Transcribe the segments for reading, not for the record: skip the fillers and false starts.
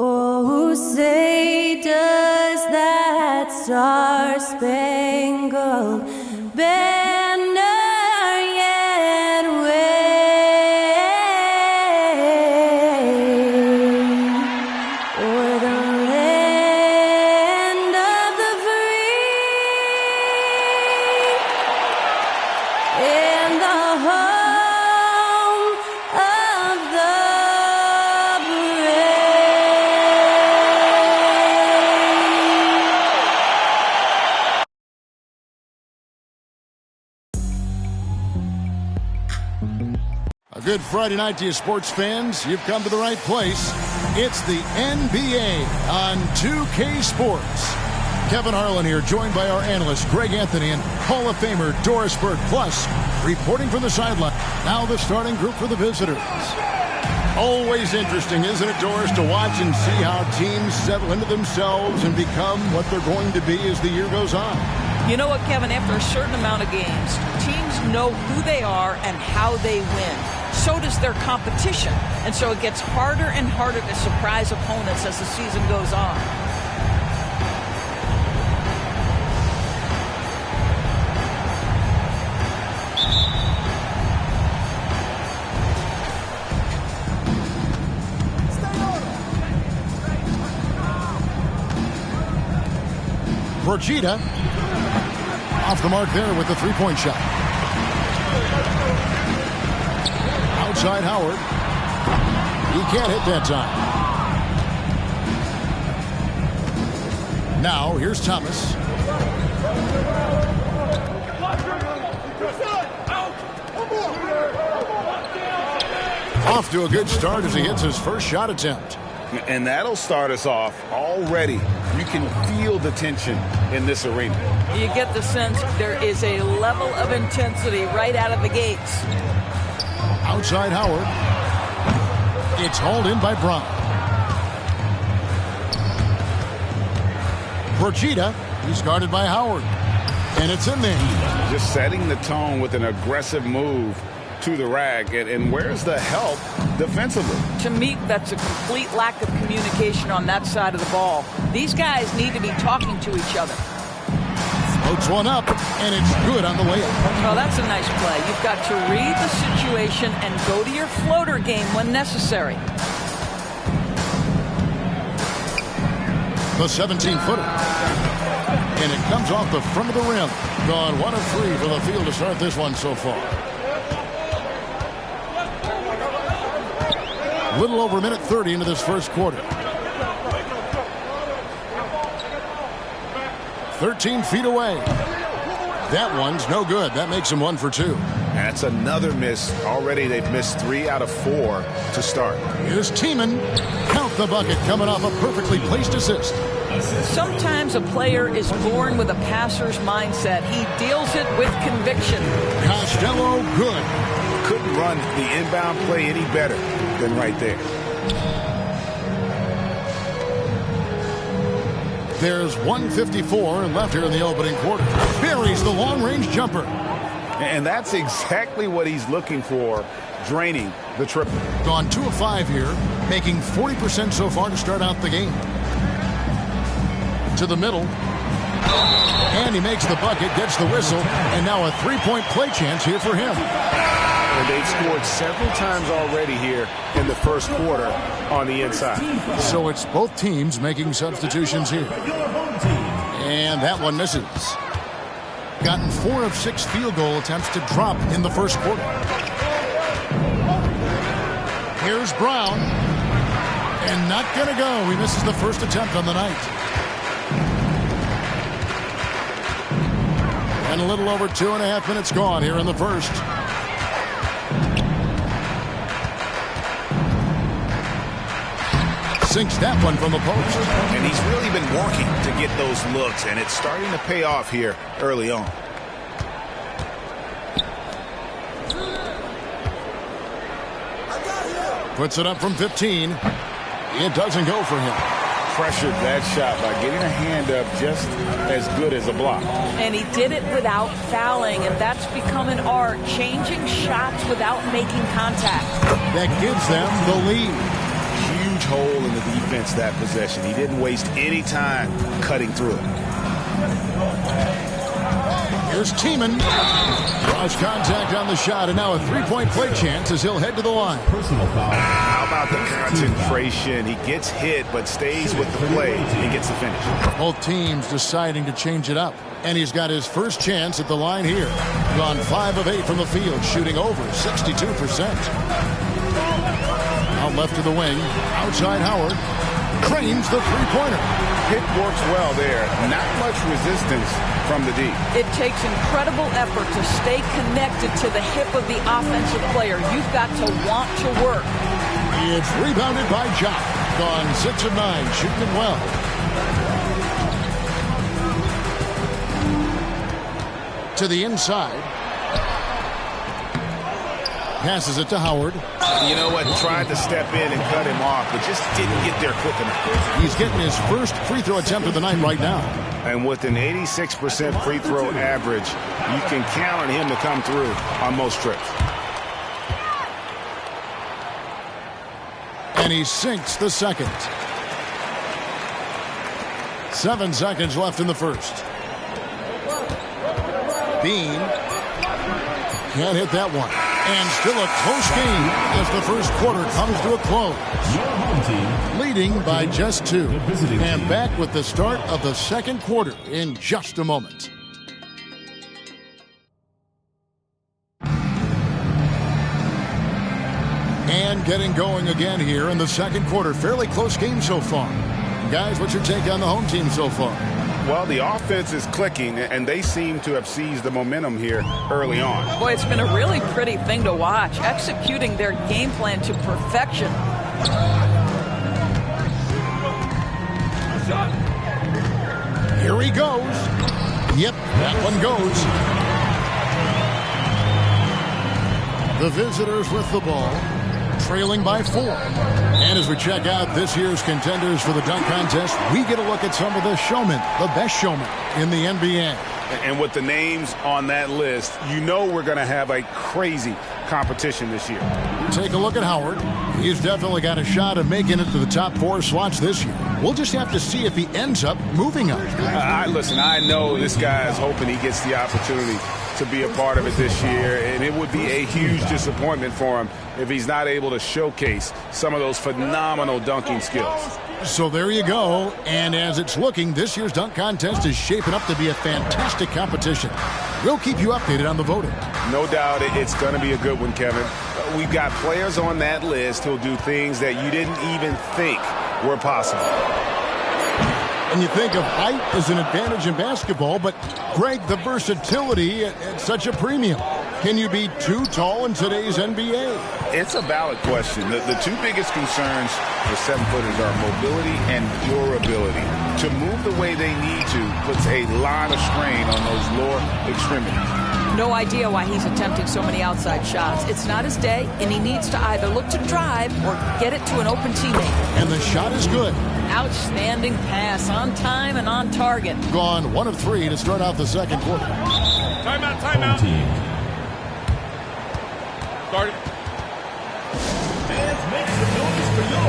Oh, say does that star-spangled banner yet wave o'er the land of the free and the home of the A good Friday night to you sports fans. You've come to the right place. It's the NBA on 2K Sports. Kevin Harlan here, joined by our analyst Greg Anthony and Hall of Famer Doris Burke. Plus, reporting from the sideline, now the starting group for the visitors. Always interesting, isn't it, Doris, to watch and see how teams settle into themselves and become what they're going to be as the year goes on. You know what, Kevin? After a certain amount of games, teams know who they are and how they win. So does their competition. And so it gets harder and harder to surprise opponents as the season goes on. Brogita off the mark there with the three-point shot. Outside Howard. He can't hit that time. Now here's Thomas. Off to a good start as he hits his first shot attempt. And that'll start us off already. You can feel the tension in this arena. You get the sense there is a level of intensity right out of the gates. Outside Howard. It's hauled in by Brown. Brogita. He's guarded by Howard. And it's in there. Just setting the tone with an aggressive move to the rack. And where's the help defensively? To me, that's a complete lack of communication on that side of the ball. These guys need to be talking to each other. Floats one up, and it's good on the way up. Oh, that's a nice play. You've got to read the situation and go to your floater game when necessary. The 17-footer. And it comes off the front of the rim. Gone 1 of 3 for the field to start this one so far. Little over a minute 30 into this first quarter. 13 feet away. That one's no good. That makes him 1 for 2. That's another miss. Already they've missed 3 out of 4 to start. Here's Tiemann. Count the bucket coming off a perfectly placed assist. Sometimes a player is born with a passer's mindset. He deals it with conviction. Costello, good. Couldn't run the inbound play any better than right there. There's 1:54 left here in the opening quarter. Buries the long-range jumper. And that's exactly what he's looking for, draining the triple. Gone 2 of 5 here, making 40% so far to start out the game. To the middle. And he makes the bucket, gets the whistle, and now a three-point play chance here for him. And they've scored several times already here in the first quarter on the inside. So it's both teams making substitutions here. And that one misses. Gotten 4 of 6 field goal attempts to drop in the first quarter. Here's Brown. And not going to go. He misses the first attempt on the night. And a little over 2.5 minutes gone here in the first. Sinks that one from the post. And he's really been working to get those looks, and it's starting to pay off here early on. Puts it up from 15. It doesn't go for him. pressured that shot by getting a hand up just as good as a block. And he did it without fouling, and that's become an art, changing shots without making contact. That gives them the lead. Huge hole in the defense that possession. He didn't waste any time cutting through it. Here's Tiemann. Draws contact on the shot, and now a three-point play chance as he'll head to the line. Personal foul. How about the concentration? He gets hit, but stays with the play and gets the finish. Both teams deciding to change it up. And he's got his first chance at the line here. Gone 5 of 8 from the field, shooting over 62%. Out left to the wing. Outside Howard. Cranes the three-pointer. Hit works well there. Not much resistance from the D. It takes incredible effort to stay connected to the hip of the offensive player. You've got to want to work. It's rebounded by Jock. Gone 6 of 9, shooting it well. To the inside. Passes it to Howard. You know what? Tried to step in and cut him off, but just didn't get there quick enough. He's getting his first free throw attempt of the night right now. And with an 86% free throw average, you can count on him to come through on most trips. And he sinks the second. 7 seconds left in the first. Bean can't hit that one. And still a close game as the first quarter comes to a close. Your home team Leading by just 2. The visiting And team. back with the start of the second quarter in just a moment. And getting going again here in the second quarter. Fairly close game so far. Guys, what's your take on the home team so far? Well, the offense is clicking, and they seem to have seized the momentum here early on. Boy, it's been a really pretty thing to watch, executing their game plan to perfection. Here he goes. Yep, that one goes. The visitors with the ball, trailing by 4. And as we check out this year's contenders for the dunk contest, we get a look at some of the showmen, the best showmen in the NBA. And with the names on that list, you know we're going to have a crazy competition this year. Take a look at Howard. He's definitely got a shot of making it to the top 4 slots this year. We'll just have to see if he ends up moving up. Listen, I know this guy is hoping he gets the opportunity to be a part of it this year, and it would be a huge disappointment for him if he's not able to showcase some of those phenomenal dunking skills. So there you go. And as it's looking, this year's dunk contest is shaping up to be a fantastic competition. We'll keep you updated on the voting. No doubt it's going to be a good one, Kevin. We've got players on that list who'll do things that you didn't even think were possible. And you think of height as an advantage in basketball, but Greg, the versatility at such a premium. Can you be too tall in today's NBA? It's a valid question. The 2 biggest concerns for 7-footers are mobility and durability. To move the way they need to puts a lot of strain on those lower extremities. No idea why he's attempting so many outside shots. It's not his day, and he needs to either look to drive or get it to an open teammate. And the shot is good. Outstanding pass, on time and on target. Gone 1 of 3 to start out the second quarter. Timeout, home timeout. team. Start it. Fans, make some noise for your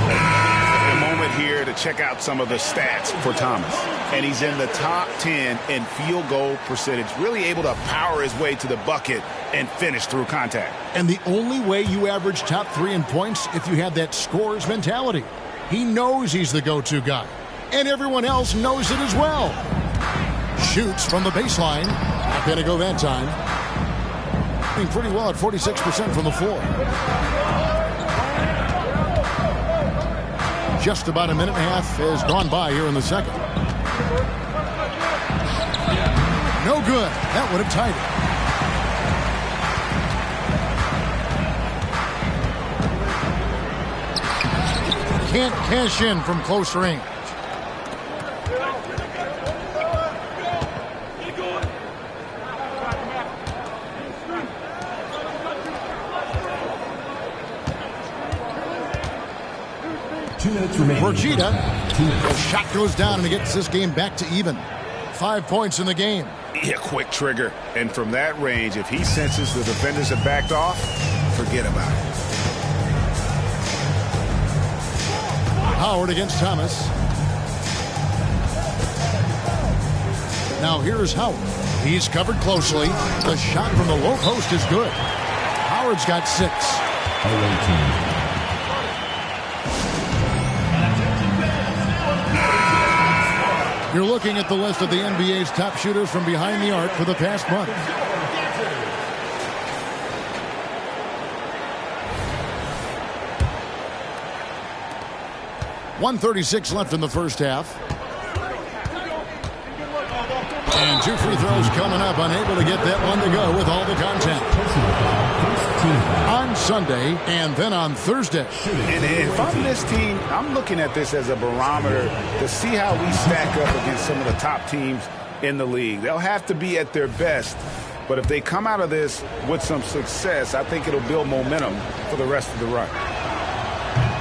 A moment here to check out some of the stats for Thomas. And he's in the top 10 in field goal percentage, really able to power his way to the bucket and finish through contact. And the only way you average top 3 in points if you have that scorer's mentality. He knows he's the go-to guy. And everyone else knows it as well. Shoots from the baseline. Not going to go that time. Doing pretty well at 46% from the floor. Just about a minute and a half has gone by here in the second. No good. That would have tied it. Can't cash in from close range. 2 minutes remaining. Brigida. The shot goes down and he gets this game back to even. 5 points in the game. Yeah, quick trigger. And from that range, if he senses the defenders have backed off, forget about it. Howard against Thomas. Now here's Howard. He's covered closely. The shot from the low post is good. Howard's got 6. Away team. You're looking at the list of the NBA's top shooters from behind the arc for the past month. .136 left in the first half. And 2 free throws coming up. Unable to get that one to go with all the contact. On Sunday and then on Thursday. And if I'm this team, I'm looking at this as a barometer to see how we stack up against some of the top teams in the league. They'll have to be at their best. But if they come out of this with some success, I think it'll build momentum for the rest of the run.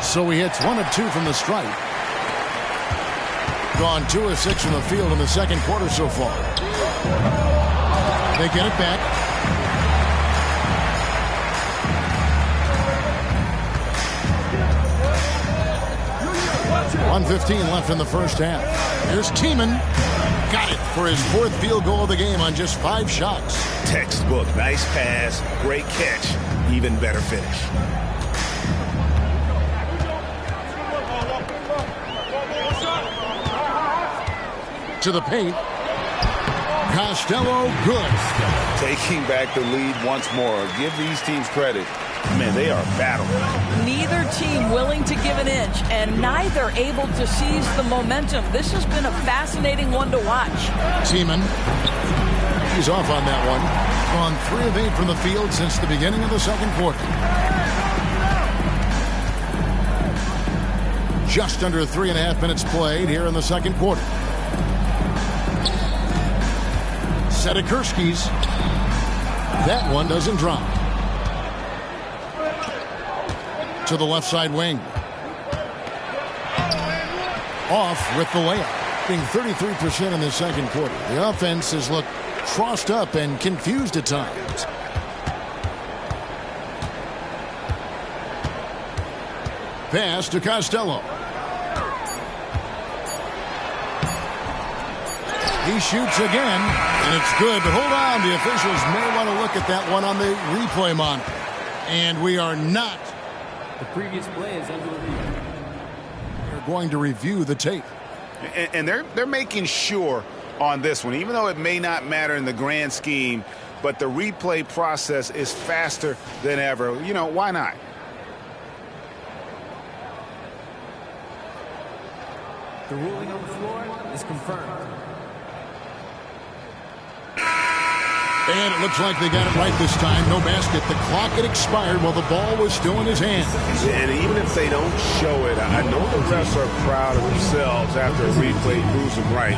So he hits 1 of 2 from the stripe. Gone 2 of 6 from the field in the second quarter so far. They get it back. .115 left in the first half. Here's Tiemann. Got it for his 4th field goal of the game on just 5 shots. Textbook. Nice pass. Great catch. Even better finish. To the paint. Costello, good. Taking back the lead once more. Give these teams credit. Man, they are battling. Neither team willing to give an inch, and neither able to seize the momentum. This has been a fascinating one to watch. Tiemann. He's off on that one. On 3 of 8 from the field since the beginning of the second quarter. Just under 3.5 minutes played here in the second quarter. Sedekursky's. That one doesn't drop. To the left side wing. Off with the layup. Being 33% in the second quarter. The offense has looked crossed up and confused at times. Pass to Costello. He shoots again, and it's good. But hold on, the officials may want to look at that one on the replay monitor. And we are not. The previous play is under review. They're going to review the tape. And they're making sure on this one, even though it may not matter in the grand scheme, but the replay process is faster than ever. You know, why not? The ruling on the floor is confirmed. And it looks like they got it right this time. No basket. The clock had expired while the ball was still in his hand. And even if they don't show it, I know the refs are proud of themselves after a replay proves them right.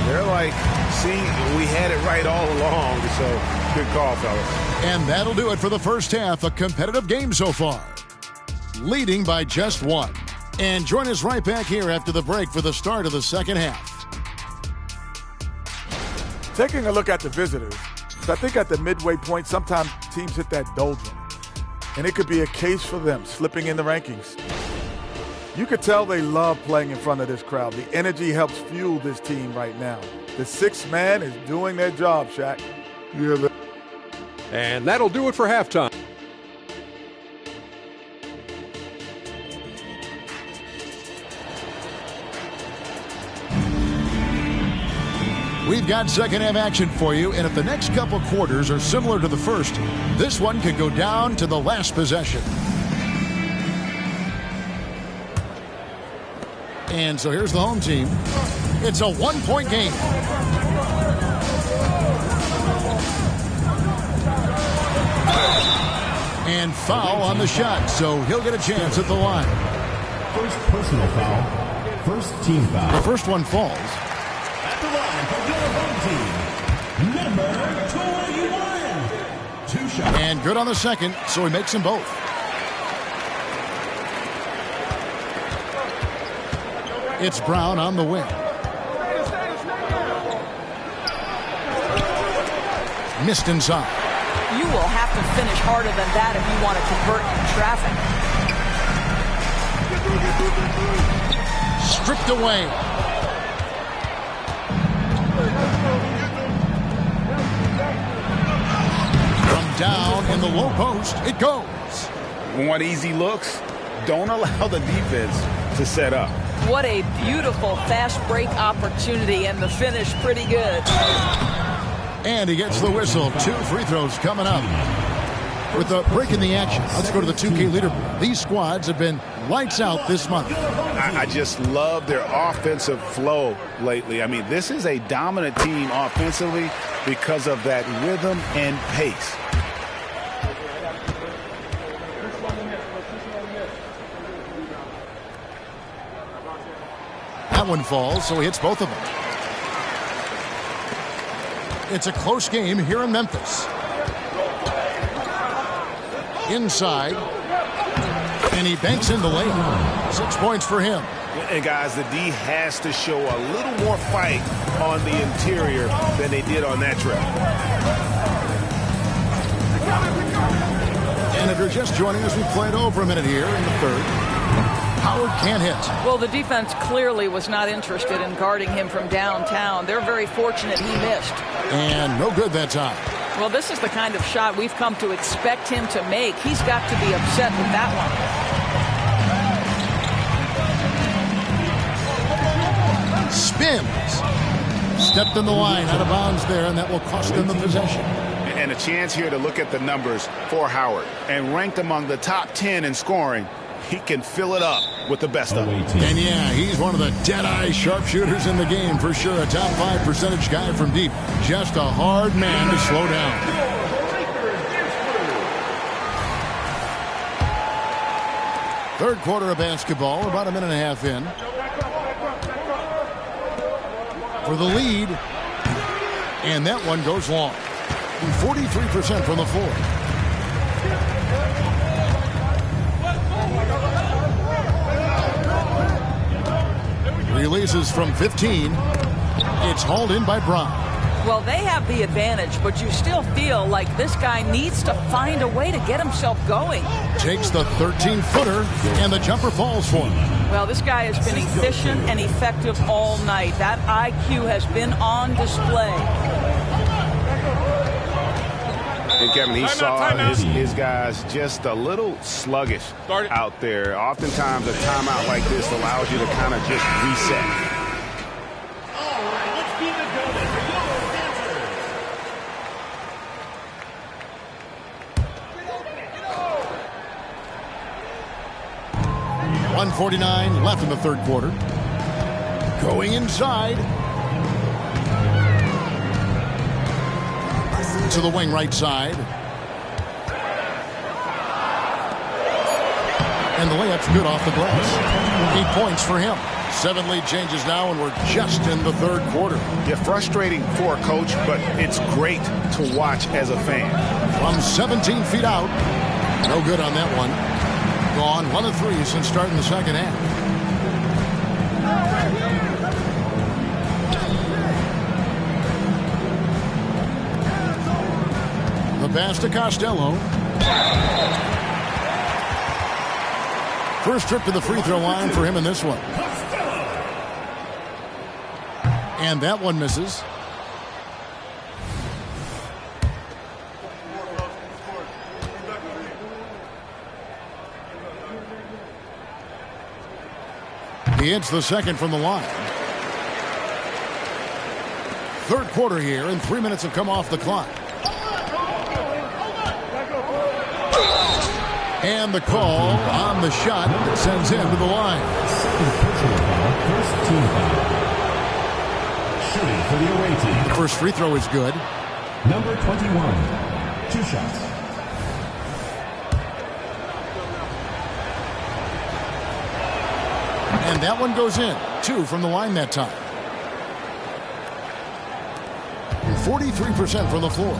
They're like, see, we had it right all along. So, good call, fellas. And that'll do it for the first half. A competitive game so far. Leading by just 1. And join us right back here after the break for the start of the second half. Taking a look at the visitors, I think at the midway point, sometimes teams hit that doldrum. And it could be a case for them slipping in the rankings. You could tell they love playing in front of this crowd. The energy helps fuel this team right now. The 6th man is doing their job, Shaq. Yeah. And that'll do it for halftime. We've got second half action for you, and if the next couple quarters are similar to the first, this one could go down to the last possession. And so here's the home team. It's a 1-point game. And foul on the shot, so he'll get a chance at the line. First personal foul. First team foul. The first one falls. At the line for your home team, number 21. 2 shots. And good on the second, so he makes them both. It's Brown on the wing. Missed inside. You will have to finish harder than that if you want to convert in traffic. Stripped away. From down in the low post, it goes. Want easy looks? Don't allow the defense to set up. What a beautiful fast break opportunity, and the finish pretty good. And he gets the whistle. 2 free throws coming up. With the break in the action, let's go to the 2K leaderboard. These squads have been lights out this month. I just love their offensive flow lately. I mean, this is a dominant team offensively because of that rhythm and pace. That one falls, so he hits both of them. It's a close game here in Memphis. Inside. And he banks in the layup. 6 points for him. And guys, the D has to show a little more fight on the interior than they did on that trip. And if you're just joining us, we played over a minute here in the third. Howard can't hit. Well, the defense clearly was not interested in guarding him from downtown. They're very fortunate he missed. And no good that time. Well, this is the kind of shot we've come to expect him to make. He's got to be upset with that one. Spins. Stepped in the line, out of bounds there, and that will cost them the possession. And a chance here to look at the numbers for Howard. And ranked among the top 10 in scoring, he can fill it up with the best of them. And yeah, he's one of the dead-eye sharpshooters in the game for sure. A top 5 percentage guy from deep. Just a hard man to slow down. Third quarter of basketball, about a minute and a half in. For the lead. And that one goes long. 43% from the floor. Releases from 15. It's hauled in by Brown. Well, they have the advantage, but you still feel like this guy needs to find a way to get himself going. Takes the 13-footer, and the jumper falls for him. Well, this guy has been efficient and effective all night. That IQ has been on display. And Kevin, he saw his guys just a little sluggish out there. Oftentimes, a timeout like this allows you to kind of just reset. All right, let's keep it going for your answer. 1:49 left in the third quarter. Going inside. To the wing right side. And the layup's good off the glass. 8 points for him. 7 lead changes now, and we're just in the third quarter. Yeah, frustrating for a coach, but it's great to watch as a fan. From 17 feet out. No good on that one. Gone 1 of 3 since starting the second half. The pass to Costello. First trip to the free throw line for him in this one. And that one misses. He hits the second from the line. Third quarter here, and 3 minutes have come off the clock. And the call on the shot that sends him to the line. First team foul. Shooting for the away team. The first free throw is good. Number 21. 2 shots. And that one goes in. 2 from the line that time. 43% from the floor.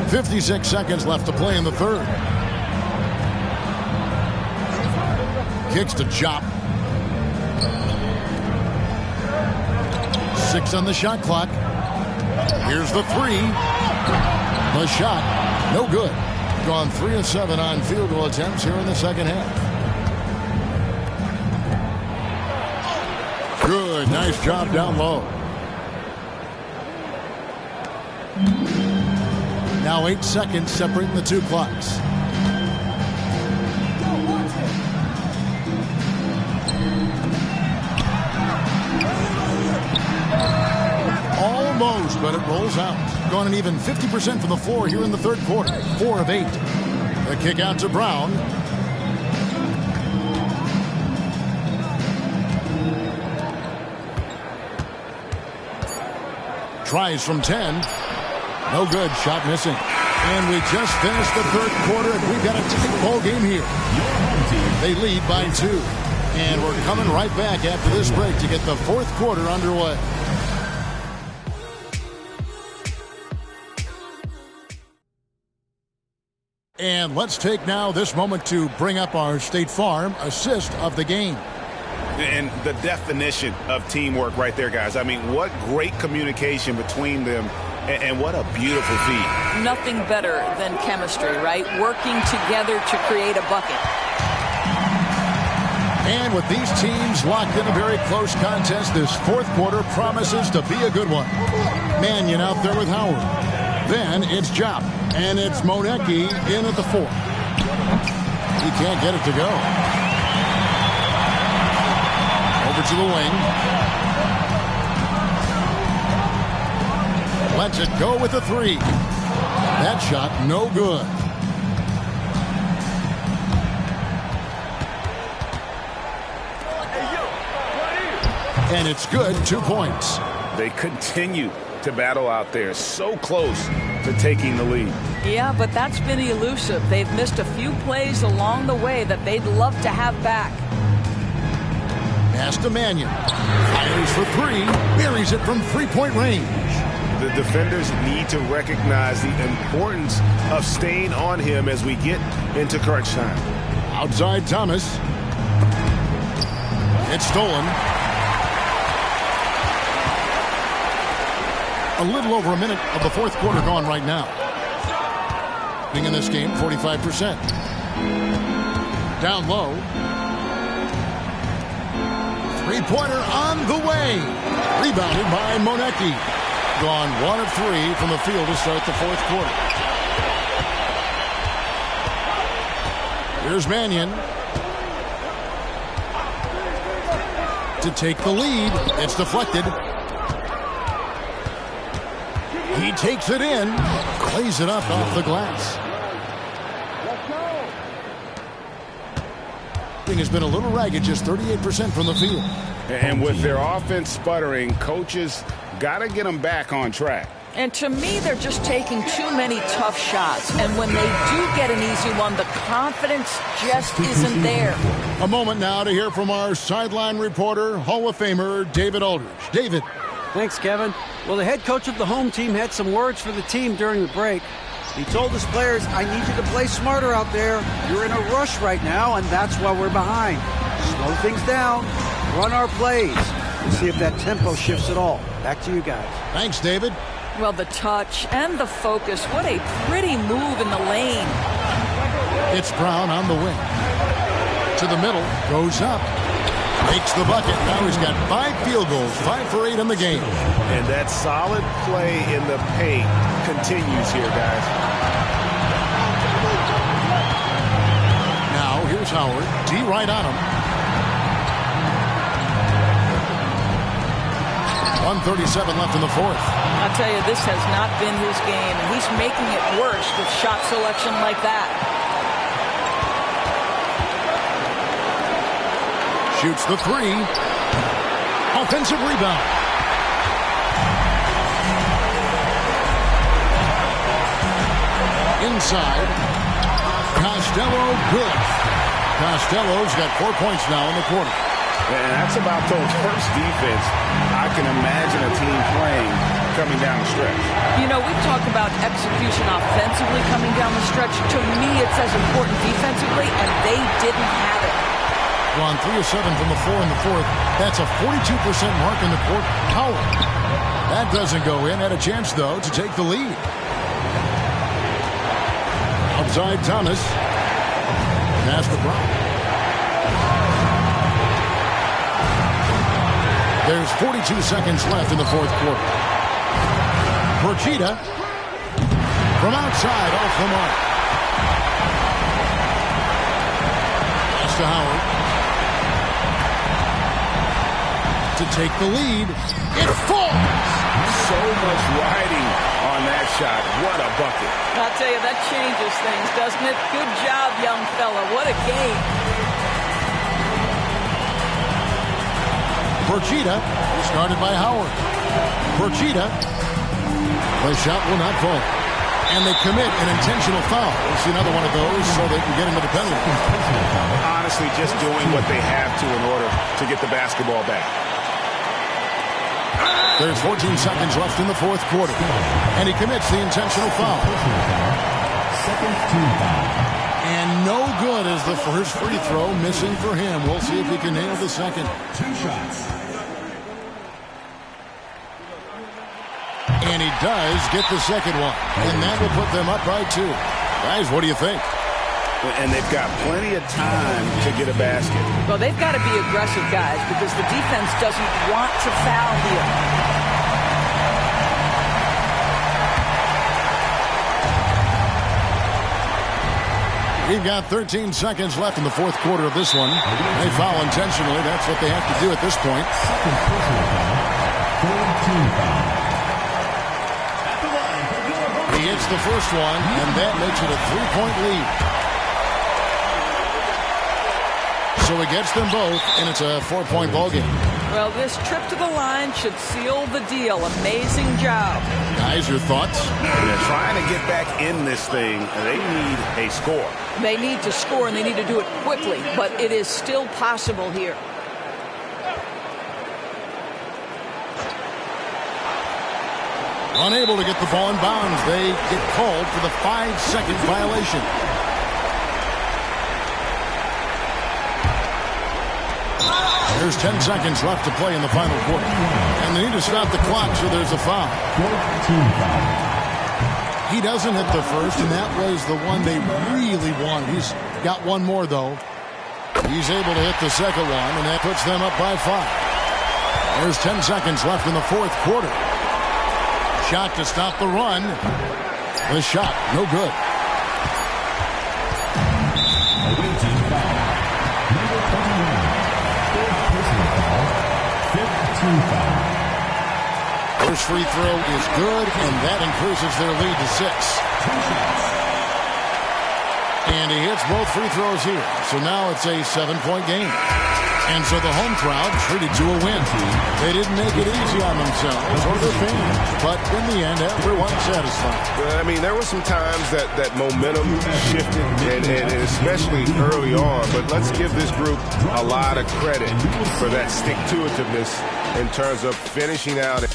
56 seconds left to play in the third. Kicks to Chop. 6 on the shot clock. Here's the 3. The shot, no good. Gone 3 of 7 on field goal attempts here in the second half. Good, nice job down low. Now 8 seconds separating the two clocks. Almost, but it rolls out. Gone an even 50% from the floor here in the third quarter. 4 of 8. The kick out to Brown. Tries from 10. No good. Shot missing. And we just finished the third quarter, and we've got a tight ball game here. They lead by 2. And we're coming right back after this break to get the fourth quarter underway. And let's take now this moment to bring up our State Farm assist of the game. And the definition of teamwork right there, guys. I mean, what great communication between them, and what a beautiful feat. Nothing better than chemistry, right? Working together to create a bucket. And with these teams locked in a very close contest, this fourth quarter promises to be a good one. Mannion out there with Howard. Then it's Jop. And it's Monecki in at the 4. He can't get it to go. Over to the wing. Lets it go with the 3. That shot no good. And it's good. 2 points. They continue to battle out there. So close to taking the lead. Yeah, but that's been elusive. They've missed a few plays along the way that they'd love to have back. Pass to Mannion. Fires for 3. Buries it from 3-point range. The defenders need to recognize the importance of staying on him as we get into crunch time. Outside Thomas. It's stolen. A little over a minute of the fourth quarter gone right now. In this game, 45%. Down low. 3-pointer on the way. Rebounded by Monecki. Gone 1 of 3 from the field to start the fourth quarter. Here's Mannion to take the lead. It's deflected. He takes it in, plays it up off the glass. Thing has been a little ragged, just 38% from the field. And with their offense sputtering, coaches got to get them back on track. And to me, they're just taking too many tough shots. And when they do get an easy one, the confidence just isn't there. A moment now to hear from our sideline reporter, Hall of Famer David Aldridge. David. Thanks, Kevin. Well, the head coach of the home team had some words for the team during the break. He told his players, I need you to play smarter out there. You're in a rush right now, and that's why we're behind. Slow things down, run our plays, and see if that tempo shifts at all. Back to you guys. Thanks, David. Well, the touch and the focus, what a pretty move in the lane. It's Brown on the wing. To the middle, goes up. Makes the bucket. Now he's got 5 field goals, 5 for 8 in the game. And that solid play in the paint continues here, guys. Now here's Howard. D right on him. 1:37 left in the fourth. I'll tell you, this has not been his game, and he's making it worse with shot selection like that. Shoots the 3. Offensive rebound. Inside. Costello good. Costello's got 4 points now in the quarter. And that's about the worst defense I can imagine a team playing coming down the stretch. You know, we've talked about execution offensively coming down the stretch. To me, it's as important defensively, and they didn't have it. on 3 of 7 from the floor in the fourth. That's a 42% mark in the court. Howard. That doesn't go in. Had a chance, though, to take the lead. Outside Thomas. Pass to Brown. There's 42 seconds left in the fourth quarter. Perchita from outside off the mark. Pass to Howard. To take the lead. It falls. So much riding on that shot. What a bucket. I'll tell you, that changes things, doesn't it? Good job, young fella. What a game. Perchita, started by Howard. Perchita. The shot will not fall. And they commit an intentional foul. We'll see another one of those so they can get into the penalty. Honestly, just doing what they have to in order to get the basketball back. There's 14 seconds left in the fourth quarter. And he commits the intentional foul. And no good as the first free throw missing for him. We'll see if he can nail the second. 2 shots. And he does get the second one. And that will put them up by 2. Guys, what do you think? And they've got plenty of time to get a basket. Well, they've got to be aggressive, guys, because the defense doesn't want to foul here. We've got 13 seconds left in the fourth quarter of this one. They foul intentionally. That's what they have to do at this point. He hits the first one, and that makes it a 3-point lead. So he gets them both, and it's a 4-point ball game. Well, this trip to the line should seal the deal. Amazing job. Guys, your thoughts? They're trying to get back in this thing. They need a score. They need to score, and they need to do it quickly, but it is still possible here. Unable to get the ball in bounds. They get called for the 5-second violation. There's 10 seconds left to play in the final quarter. And they need to stop the clock, so there's a foul. He doesn't hit the first, and that was the one they really wanted. He's got one more, though. He's able to hit the second one, and that puts them up by 5. There's 10 seconds left in the fourth quarter. Shot to stop the run. The shot, no good. First free throw is good, and that increases their lead to 6. And he hits both free throws here. So now it's a 7-point game. And so the home crowd treated to a win. They didn't make it easy on themselves or their fans. But in the end, everyone's satisfied. I mean, there were some times that momentum shifted, and especially early on. But let's give this group a lot of credit for that stick-to-itiveness in terms of finishing out.